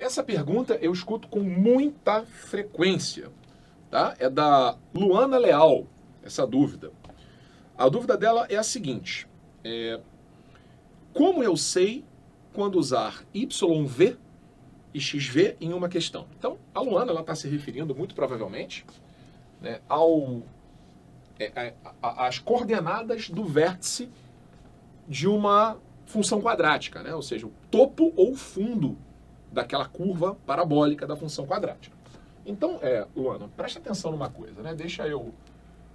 Essa pergunta eu escuto com muita frequência, tá? É da Luana Leal, essa dúvida. A dúvida dela é a seguinte: como eu sei quando usar YV e XV em uma questão? Então, a Luana está se referindo muito provavelmente, né, às coordenadas do vértice de uma função quadrática, né? Ou seja, o topo ou fundo daquela curva parabólica da função quadrática. Então, Luana, presta atenção numa coisa, né? Deixa eu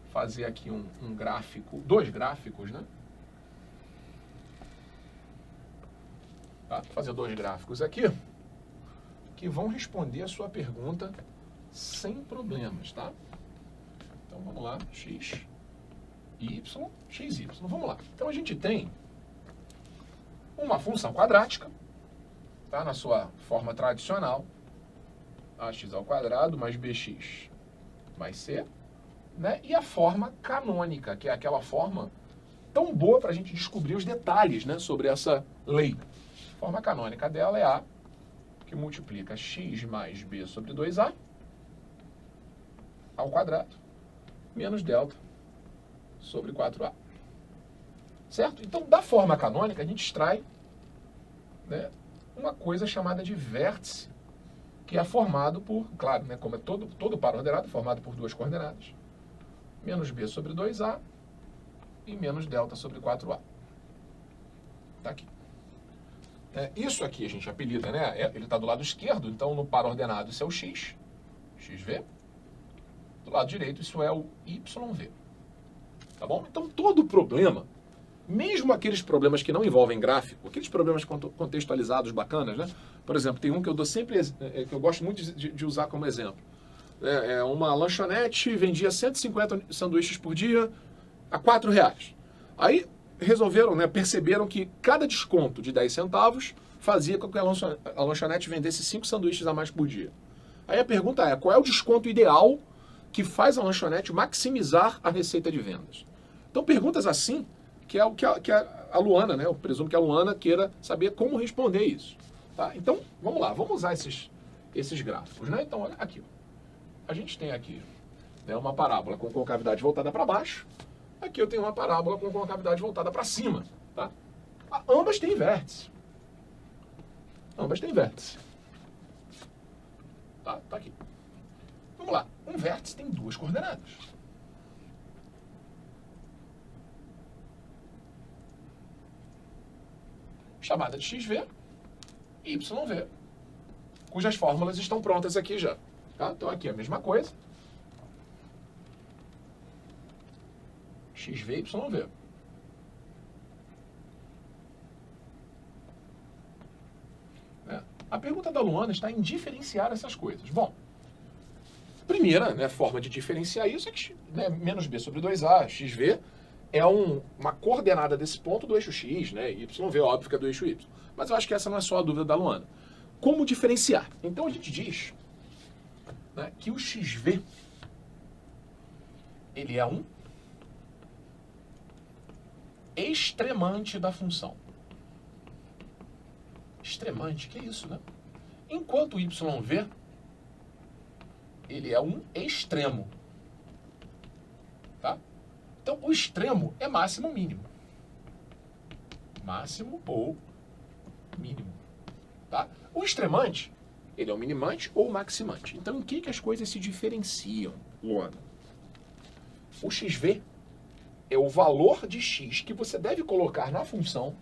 fazer aqui um gráfico, dois gráficos, né? Tá? Vou fazer dois gráficos aqui que vão responder a sua pergunta sem problemas, tá? Então, vamos lá, x, y, x, y. Vamos lá. Então, a gente tem uma função quadrática, tá? Na sua forma tradicional, ax ao quadrado mais bx mais c, né? E a forma canônica, que é aquela forma tão boa para a gente descobrir os detalhes, né, sobre essa lei. A forma canônica dela é A, que multiplica x mais b sobre 2a ao quadrado, menos delta sobre 4a. Certo? Então, da forma canônica, a gente extrai, né, uma coisa chamada de vértice, que é formado por, claro, né, como é todo par ordenado, formado por duas coordenadas, menos b sobre 2a e menos delta sobre 4a. Está aqui. Isso aqui a gente apelida, né? Ele está do lado esquerdo, então no par ordenado isso é o x, xv. Do lado direito isso é o yv. Tá bom? Então todo problema, mesmo aqueles problemas que não envolvem gráfico, aqueles problemas contextualizados bacanas, né? Por exemplo, tem um que eu dou sempre, que eu gosto muito de usar como exemplo. Uma lanchonete vendia 150 sanduíches por dia a R$4. Aí resolveram, né, perceberam que cada desconto de 10 centavos fazia com que a lanchonete vendesse 5 sanduíches a mais por dia. Aí a pergunta é, qual é o desconto ideal que faz a lanchonete maximizar a receita de vendas? Então perguntas assim, que é o que a Luana, né, eu presumo que a Luana queira saber como responder isso. Tá? Então, vamos lá, vamos usar esses gráficos, né? Então, olha aqui. A gente tem aqui, né, uma parábola com concavidade voltada para baixo. Aqui eu tenho uma parábola com concavidade voltada para cima. Tá? Ambas têm vértice. Ambas têm vértice. Tá aqui. Vamos lá. Um vértice tem duas coordenadas. Chamada de xv e yv, cujas fórmulas estão prontas aqui já. Tá? Então aqui é a mesma coisa. XV, YV. A pergunta da Luana está em diferenciar essas coisas. Bom, primeira, né, forma de diferenciar isso é que, né, menos b sobre 2a, xv, é uma coordenada desse ponto do eixo x, né, YV, óbvio que é do eixo y. Mas eu acho que essa não é só a dúvida da Luana. Como diferenciar? Então a gente diz, né, que o xv ele é um extremante da função. Extremante, que é isso, né? Enquanto o YV, ele é um extremo. Tá? Então, o extremo é máximo ou mínimo. Máximo ou mínimo. Tá? O extremante, ele é o minimante ou o maximante. Então, em que as coisas se diferenciam, Luana? O XV é o valor de x que você deve colocar na função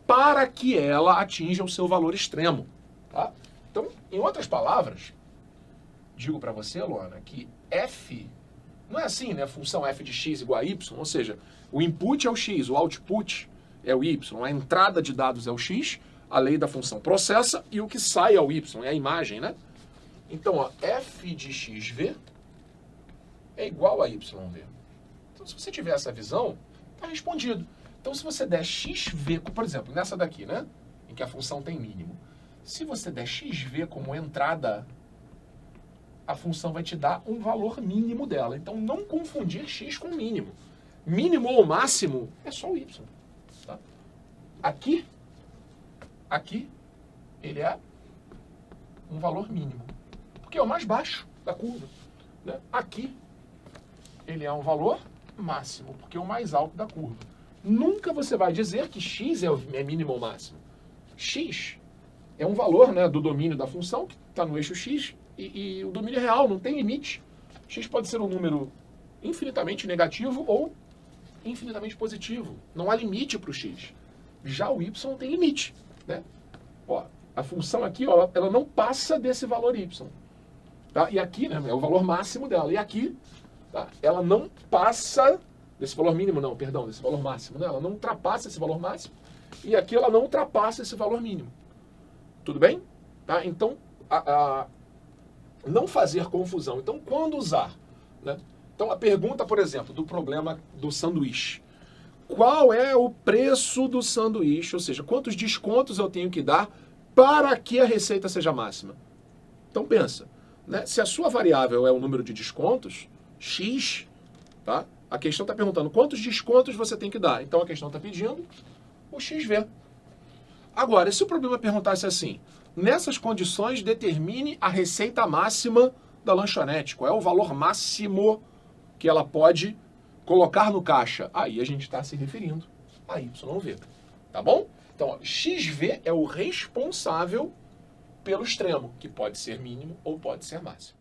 para que ela atinja o seu valor extremo. Tá? Então, em outras palavras, digo para você, Luana, que f não é assim, né? Função f de x igual a y, ou seja, o input é o x, o output é o y, a entrada de dados é o x, a lei da função processa e o que sai é o y, é a imagem, né? Então, ó, f de xv é igual a yv. Então, se você tiver essa visão, está respondido. Então, se você der xv, por exemplo, nessa daqui, né, em que a função tem mínimo, se você der xv como entrada, a função vai te dar um valor mínimo dela. Então, não confundir x com mínimo. Mínimo ou máximo é só o y. Tá? Aqui, ele é um valor mínimo, porque é o mais baixo da curva, né? Aqui, ele é um valor máximo, porque é o mais alto da curva. Nunca você vai dizer que x é mínimo ou máximo. X é um valor, né, do domínio da função, que está no eixo x, e o domínio é real, não tem limite. X pode ser um número infinitamente negativo ou infinitamente positivo. Não há limite para o x. Já o y tem limite, né? Ó, a função aqui, ó, ela não passa desse valor y. Tá? E aqui, né, é o valor máximo dela. E aqui, tá, ela não passa desse valor mínimo, não, perdão, desse valor máximo. Né? Ela não ultrapassa esse valor máximo. E aqui ela não ultrapassa esse valor mínimo. Tudo bem? Tá? Então, não fazer confusão. Então, quando usar? Né? Então, a pergunta, por exemplo, do problema do sanduíche. Qual é o preço do sanduíche? Ou seja, quantos descontos eu tenho que dar para que a receita seja máxima? Então, pensa. Né? Se a sua variável é o número de descontos, x, tá? A questão está perguntando quantos descontos você tem que dar. Então, a questão está pedindo o xv. Agora, se o problema perguntasse assim, nessas condições determine a receita máxima da lanchonete, qual é o valor máximo que ela pode colocar no caixa? Aí a gente está se referindo a YV, tá bom? Então, ó, XV é o responsável pelo extremo, que pode ser mínimo ou pode ser máximo.